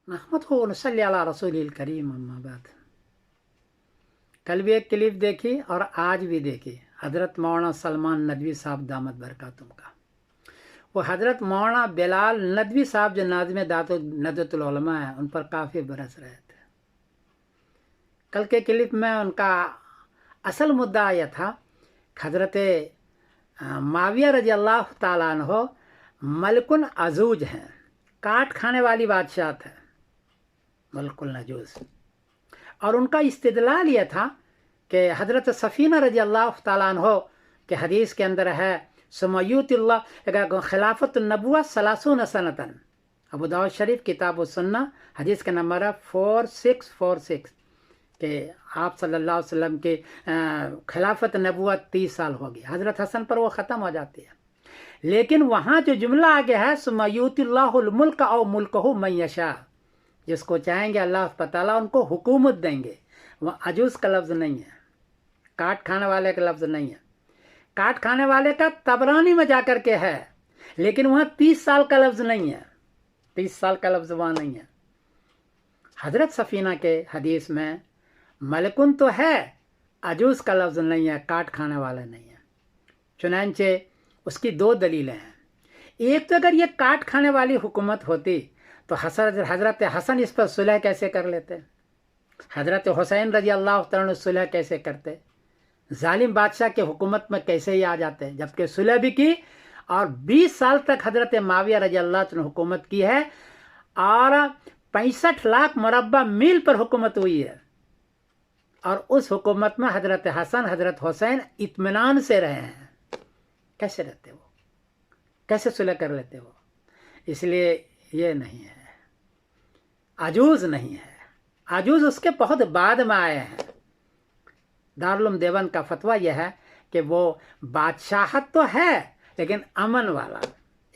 नहमदुहु व नसल्ली अला रसूलिल करीम अम्मा बाद। कल भी एक क्लिप देखी और आज भी देखी हज़रत मौलाना सलमान नदवी साहब दामत बरकातुहू का। वो हज़रत मौलाना बिलाल नदवी साहब जो नाज़िम नदवतुल उलमा है, उन पर काफ़ी बरस रहे थे। कल के क्लिप में उनका असल मुद्दा यह था, हज़रत माविया रजी अल्लाह ताला अन्हो मलकुन अजूज हैं, काट खाने वाली बादशाह है, मलकुल नजूज। और उनका इस्तिदलाल यह था कि हज़रत सफ़ीना रजी अल्लाह ताला अन्हो के हदीस के अंदर है सुमयुतिल्लाह खिलाफत नबुव्वत सलासून सनतन, अबू दाऊद शरीफ किताब सुन्ना हदीस का नंबर है 4646 कि आप सल्लल्लाहु अलैहि वसल्लम के खिलाफत नबुव्वत 30 साल हो गई। हज़रत हसन पर वो ख़त्म हो जाती है, लेकिन वहाँ जो जुमला आगे है सुमयुतिल्लाहुल मुल्क औ मुल्कहु मन यशा, जिसको चाहेंगे अल्लाह ताला उनको हुकूमत देंगे। वहाँ अजूज़ का लफ्ज़ नहीं है, काट खाने वाले का लफ्ज़ नहीं है। काट खाने वाले का तबरानी में जा कर के है, लेकिन वहाँ 30 साल का लफ्ज़ नहीं है, 30 साल का लफ्ज़ वहाँ नहीं है। हज़रत सफ़ीना के हदीस में मलकुन तो है, अजूज़ का लफ्ज़ नहीं है, काट खाने वाला नहीं है। चुनांचे उसकी दो दलीलें हैं। एक तो अगर ये काट खाने वाली हुकूमत होती तो हज़रत हसन इस पर सुलह कैसे कर लेते, हज़रत हुसैन रजी अल्लाह तआला अन्हु सुलह कैसे करते, जालिम बादशाह के हुकूमत में कैसे ही आ जाते, जबकि सुलह भी की और 20 साल तक हज़रत माविया रजी अल्लाह तआला अन्हु हुकूमत की है और 65 लाख मुरब्बा मील पर हुकूमत हुई है। और उस हुकूमत में हज़रत हसन हज़रत हुसैन इत्मीनान से रहे हैं। कैसे रहते वो, कैसे सुलह कर लेते वो? इसलिए ये नहीं है, अजूज़ नहीं है। अजूज़ उसके बहुत बाद में आए हैं। दारुल उलूम देवबंद का फतवा यह है कि वो बादशाहत तो है लेकिन अमन वाला,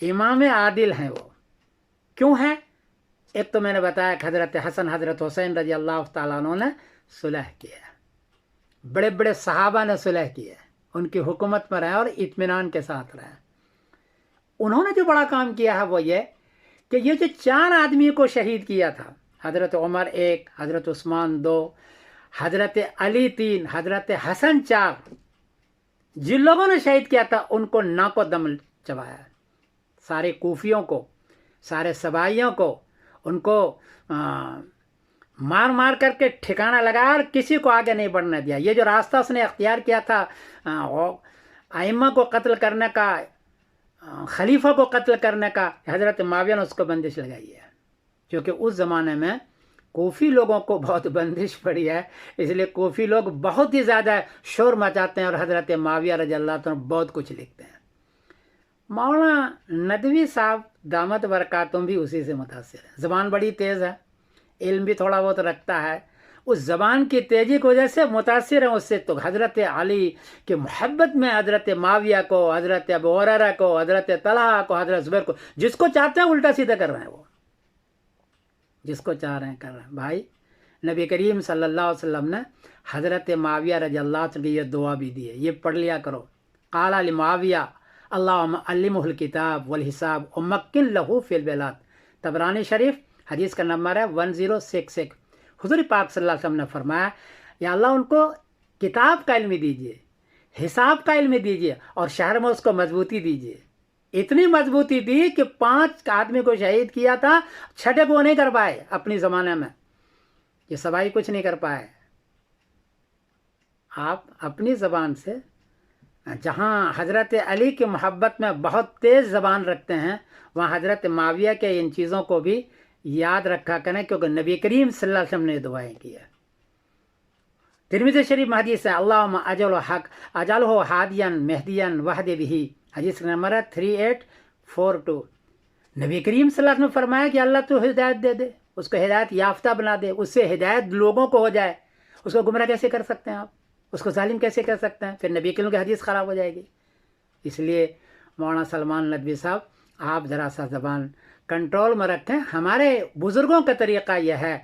इमाम आदिल हैं वो। क्यों है? एक तो मैंने बताया कि हज़रत हसन हज़रत हुसैन रजी अल्लाह ताला अन्हु ने सुलह किया, बड़े बड़े सहाबा ने सुलह किया, उनकी हुकूमत में रहे और इत्मीनान के साथ रहे। उन्होंने जो बड़ा काम किया है वो ये कि ये जो 4 आदमी को शहीद किया था, हज़रत उमर 1, हज़रत उस्मान 2, हज़रत अली 3, हज़रत हसन 4, जिन लोगों ने शहीद किया था उनको नाको दम चबाया। सारे कूफियों को, सारे सबाइयों को, उनको मार मार करके ठिकाना लगाया और किसी को आगे नहीं बढ़ने दिया। ये जो रास्ता उसने अख्तियार किया था आइम्मा को कत्ल करने का, खलीफा को कत्ल करने का, हज़रत माविया ने उसको बंदिश लगाई है। क्योंकि उस ज़माने में कोफ़ी लोगों को बहुत बंदिश पड़ी है, इसलिए कोफ़ी लोग बहुत ही ज़्यादा शोर मचाते हैं और हज़रत माविया रज़ी अल्लाह तआला बहुत कुछ लिखते हैं। मौलाना नदवी साहब दामत बरकातुहू भी उसी से मुतासिर है। ज़बान बड़ी तेज़ है, इल्म भी थोड़ा बहुत रखता है, उस ज़बान की तेज़ी की वजह से मुतासिर है उससे। तो हज़रत अली के मोहब्बत में हज़रत माविया को, हज़रत अबू हुरैरा को, हज़रत तलहा को, हज़रत ज़ुबैर को, जिसको चाहते हैं उल्टा सीधा कर रहे हैं वो, जिसको चाह रहे हैं कर रहे हैं। भाई नबी करीम सल्लल्लाहु अलैहि वसल्लम ने हज़रत माविया रज़ी अल्लाह तआला की ये दुआ भी दी है, ये पढ़ लिया करो। क़ाला लि माविया अल्लाहुम्मा अल्लिमहुल किताब वल हिसाब व मक्किन लहू फिल बिलाद, तबरानी शरीफ हदीस का नंबर है 1066। हुज़ूर पाक सल्लल्लाहु अलैहि वसल्लम ने फरमाया, या अल्लाह उनको किताब का इल्म दीजिए, हिसाब का इल्म दीजिए और शहर में उसको मजबूती दीजिए। इतनी मजबूती दी कि 5 आदमी को शहीद किया था, 6ठे को नहीं कर पाए अपनी ज़माने में, ये सबाई कुछ नहीं कर पाए। आप अपनी ज़बान से जहाँ हज़रत अली की मोहब्बत में बहुत तेज़ ज़बान रखते हैं, वहाँ हज़रत माविया के इन चीज़ों को भी याद रखा करें, क्योंकि नबी करीम सल्लल्लाहु अलैहि वसल्लम ने दुआएं की है। तिरमिज़ी शरीफ में हदीस है, अल्लाहुम्मा अजलहु हादियन मेहदियन वहदी बिही, हदीस नंबर है 3842। नबी करीम सल्लल्लाहु अलैहि वसल्लम ने फरमाया कि अल्लाह तो हिदायत दे दे, उसको हिदायत याफ्ता बना दे, उससे हिदायत लोगों को हो जाए। उसको गुमराह कैसे कर सकते हैं आप? उसको जालिम कैसे कर सकते हैं? फिर नबी करीम की हदीस ख़राब हो जाएगी। इसलिए मौलाना सलमान नदवी साहब, आप ज़रा सा ज़बान कंट्रोल में रखें। हमारे बुज़ुर्गों का तरीक़ा यह है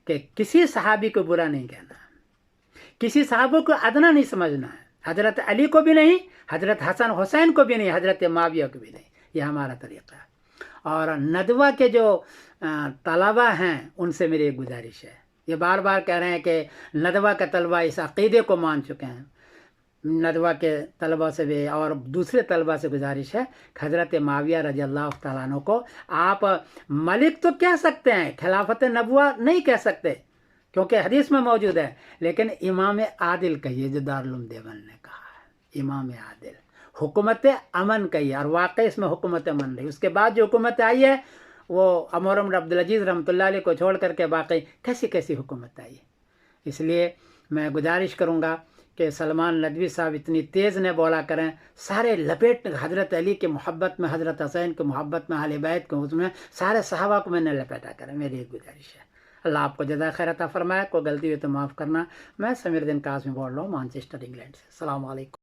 कि किसी सहाबी को बुरा नहीं कहना, किसी सहाबों को अदना नहीं समझना है, हज़रत अली को भी नहीं, हज़रत हसन हुसैन को भी नहीं, हज़रत माविया को भी नहीं। यह हमारा तरीक़ा है। और नदवा के जो طلبہ ہیں ان سے میری ایک گزارش ہے، یہ بار بار کہہ رہے ہیں کہ ندوہ کا طلبہ اس عقیدے کو مان چکے ہیں، ندوہ کے طلبہ سے بھی اور دوسرے طلبہ سے گزارش ہے کہ حضرت معاویہ رضی اللہ تعالیٰ عنہ کو آپ ملک تو کہہ سکتے ہیں، خلافت نبوہ نہیں کہہ سکتے کیونکہ حدیث میں موجود ہے، لیکن امام عادل کہیے جو دارالعلوم دیوبند نے کہا ہے، امام عادل، حکومت امن کہیے، اور واقعی اس میں حکومت امن رہی۔ اس کے بعد جو حکومت آئی ہے وہ عمر بن عبدالعزیز رحمۃ اللہ علیہ کو چھوڑ کر کے باقی کیسی کیسی حکومت آئی ہے۔ اس لیے میں گزارش کروں گا کہ سلمان ندوی صاحب اتنی تیز نہ بولا کریں، سارے لپیٹ حضرت علی کے محبت میں، حضرت حسین کے محبت میں، اہل بیت کے اس میں سارے صحابہ کو میں نے لپیٹا کریں، میری ایک گزارش ہے۔ اللہ آپ کو جزائے خیر عطا فرمائے، کوئی غلطی ہو تو معاف کرنا۔ میں سمیر الدین قاسمی بول رہا ہوں مانچسٹر انگلینڈ سے۔ السلام علیکم۔